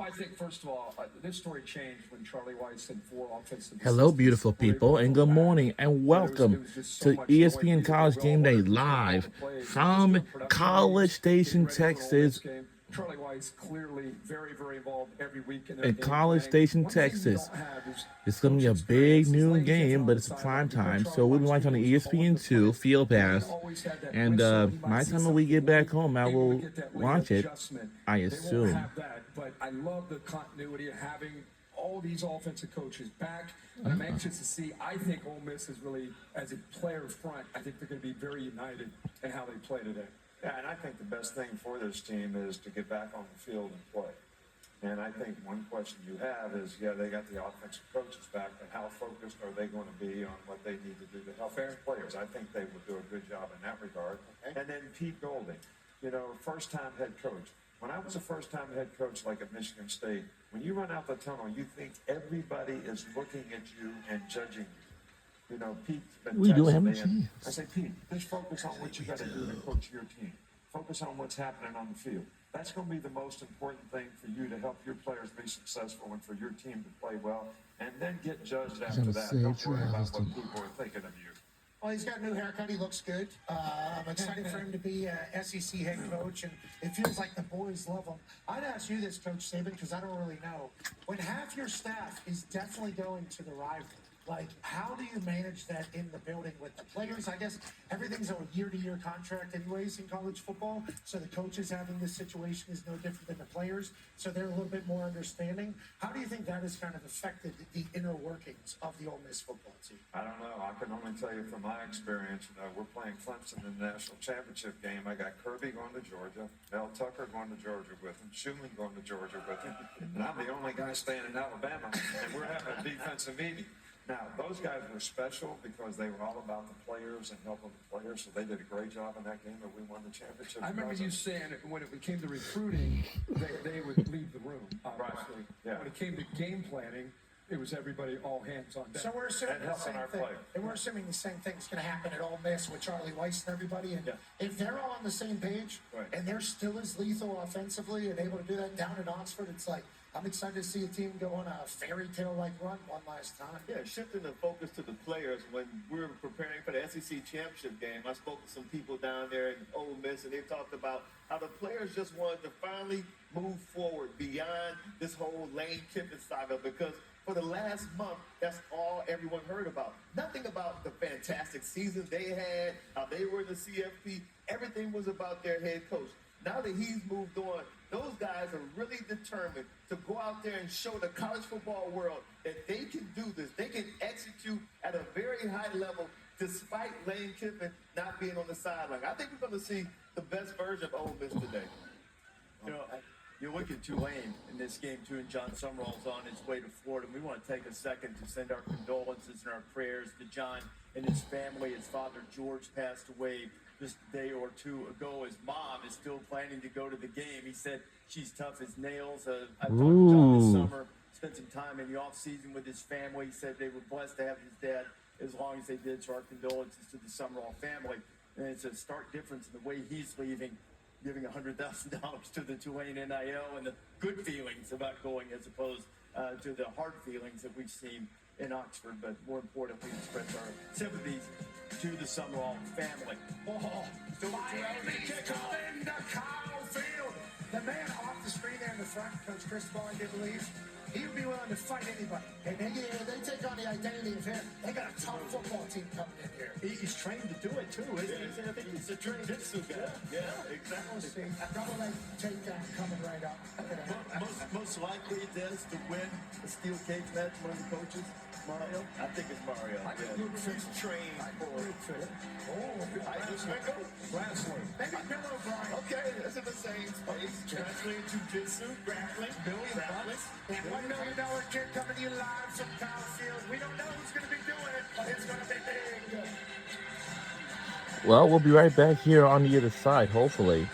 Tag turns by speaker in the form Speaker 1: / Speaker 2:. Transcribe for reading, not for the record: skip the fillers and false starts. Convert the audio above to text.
Speaker 1: Well, I think, first of all, this story changed when Charlie Weiss and 4 offensive
Speaker 2: Hello,
Speaker 1: assistants
Speaker 2: beautiful
Speaker 1: were able
Speaker 2: people,
Speaker 1: to
Speaker 2: and
Speaker 1: go
Speaker 2: good
Speaker 1: back.
Speaker 2: morning, and
Speaker 1: It
Speaker 2: welcome
Speaker 1: was just so
Speaker 2: to
Speaker 1: much
Speaker 2: ESPN
Speaker 1: noise.
Speaker 2: College
Speaker 1: We all
Speaker 2: Game Day
Speaker 1: wondered who's gonna call
Speaker 2: live
Speaker 1: the plays. Just
Speaker 2: from
Speaker 1: their production
Speaker 2: College
Speaker 1: meetings,
Speaker 2: Station,
Speaker 1: getting ready for the Ole Miss
Speaker 2: Texas.
Speaker 1: game. Charlie Weiss clearly very, very involved every week in their
Speaker 2: In
Speaker 1: game
Speaker 2: College
Speaker 1: planning.
Speaker 2: Station,
Speaker 1: One thing you
Speaker 2: Texas.
Speaker 1: don't have is
Speaker 2: It's going to be
Speaker 1: coach
Speaker 2: a big
Speaker 1: experience. As
Speaker 2: noon
Speaker 1: Lane Kiffin
Speaker 2: game,
Speaker 1: on
Speaker 2: but
Speaker 1: the
Speaker 2: it's a
Speaker 1: sideline,
Speaker 2: prime
Speaker 1: you've got
Speaker 2: time.
Speaker 1: Charlie
Speaker 2: So we'll be
Speaker 1: Weiss
Speaker 2: watching on
Speaker 1: who was calling
Speaker 2: ESPN
Speaker 1: the
Speaker 2: 2
Speaker 1: plays.
Speaker 2: Field
Speaker 1: Lane
Speaker 2: Pass.
Speaker 1: always had that
Speaker 2: And
Speaker 1: whistle when you might
Speaker 2: by the
Speaker 1: see
Speaker 2: time that we
Speaker 1: something
Speaker 2: get back
Speaker 1: late,
Speaker 2: home, I
Speaker 1: able to
Speaker 2: will
Speaker 1: get that late
Speaker 2: watch it,
Speaker 1: adjustment.
Speaker 2: I
Speaker 1: They won't
Speaker 2: assume.
Speaker 1: have that, but I love the continuity of having all these offensive coaches back. And I'm anxious to see. I think Ole Miss is really, as a player front, I think they're going to be very united in how they play today.
Speaker 3: Yeah, and I think the best thing for this team is to get back on the field and play. And I think one question you have is, yeah, they got the offensive coaches back, but how focused are they going to be on what they need to do to help their players? I think they will do a good job in that regard. And then Pete Golding, first-time head coach. When I was a first-time head coach, like at Michigan State, when you run out the tunnel, you think everybody is looking at you and judging you. Pete's been
Speaker 2: We do
Speaker 3: texting
Speaker 2: have a
Speaker 3: me, and I
Speaker 2: chance.
Speaker 3: say, Pete, just focus on what you got to do to coach your team. Focus on what's happening on the field. That's going to be the most important thing for you to help your players be successful and for your team to play well. And then get judged after
Speaker 2: gonna
Speaker 3: that.
Speaker 2: say
Speaker 3: Don't worry about
Speaker 2: Travis
Speaker 3: what
Speaker 2: did.
Speaker 3: people are thinking of you.
Speaker 4: Well, he's got a new haircut. He looks good. I'm excited for him to be a SEC head coach, and it feels like the boys love him. I'd ask you this, Coach Saban, because I don't really know. When half your staff is definitely going to the rival, how do you manage that in the building with the players? I guess everything's a year-to-year contract anyways in college football, so the coaches having this situation is no different than the players, so they're a little bit more understanding. How do you think that has kind of affected the inner workings of the Ole Miss football team?
Speaker 3: I don't know. I can only tell you from my experience. We're playing Clemson in the national championship game. I got Kirby going to Georgia, Mel Tucker going to Georgia with him, Schumann going to Georgia with him, and I'm the only guy staying in Alabama, and we're having a defensive meeting. Now, those guys were special because they were all about the players and helping the players, so they did a great job in that game, and we won the championship.
Speaker 1: I remember you saying when it came to recruiting, they would leave the room, obviously.
Speaker 3: Right, yeah.
Speaker 1: When it came to game planning, it was everybody all hands on deck.
Speaker 4: So we're assuming
Speaker 3: That
Speaker 4: the
Speaker 3: helps
Speaker 4: same
Speaker 3: on our
Speaker 4: thing,
Speaker 3: play.
Speaker 4: and we're assuming the same thing's going to happen at Ole Miss with Charlie Weiss and everybody. And
Speaker 3: Yeah.
Speaker 4: if they're all on the same page,
Speaker 3: Right.
Speaker 4: and they're still as lethal offensively and able to do that down at Oxford, it's like I'm excited to see a team go on a fairy tale like run one last time.
Speaker 5: Yeah, shifting the focus to the players. When we were preparing for the SEC championship game, I spoke to some people down there in Ole Miss, and they talked about how the players just wanted to finally move forward beyond this whole Lane Kiffin saga, because for the last month, that's all everyone heard about. Nothing about the fantastic season they had, how they were in the CFP. Everything was about their head coach. Now that he's moved on, those guys are really determined to go out there and show the college football world that they can do this. They can execute at a very high level despite Lane Kiffin not being on the sideline. I think we're going to see the best version of Ole Miss today.
Speaker 6: You look at Tulane in this game, too, and John Summerall's on his way to Florida. We want to take a second to send our condolences and our prayers to John and his family. His father, George, passed away just a day or two ago. His mom is still planning to go to the game. He said she's tough as nails. I talked to John this summer, spent some time in the off-season with his family. He said they were blessed to have his dad as long as they did, so our condolences to the Summerall family. And it's a stark difference in the way he's leaving, giving $100,000 to the Tulane NIL and the good feelings about going as opposed to the hard feelings that we've seen in Oxford. But more importantly, express our sympathies to the Summerall family.
Speaker 4: Miami kickoff into Kyle Field. The man off the screen there in the front, Coach Cristobal, I do believe, he would be willing to fight anybody. And they take on the identity of him. They got a tough football team coming in here.
Speaker 6: He's trained to do it, too, isn't he?
Speaker 5: I think he's a jiu-jitsu guy. Yeah, exactly.
Speaker 4: We'll see. Double leg takedown coming right up.
Speaker 6: Most likely this to win a steel cage match, one of the coaches, Mario. I think it's Mario.
Speaker 1: I think Luke
Speaker 5: He's trained for it. I just went go.
Speaker 1: Wrestling.
Speaker 4: Maybe Bill O'Brien.
Speaker 5: Okay, that's in the same space. Translating jiu-jitsu, grappling, grappling.
Speaker 4: And $1 million kid coming to you live from Kyle Field. We don't know who's going to be doing it, but it's going to be big.
Speaker 2: Well, we'll be right back here on the other side, hopefully.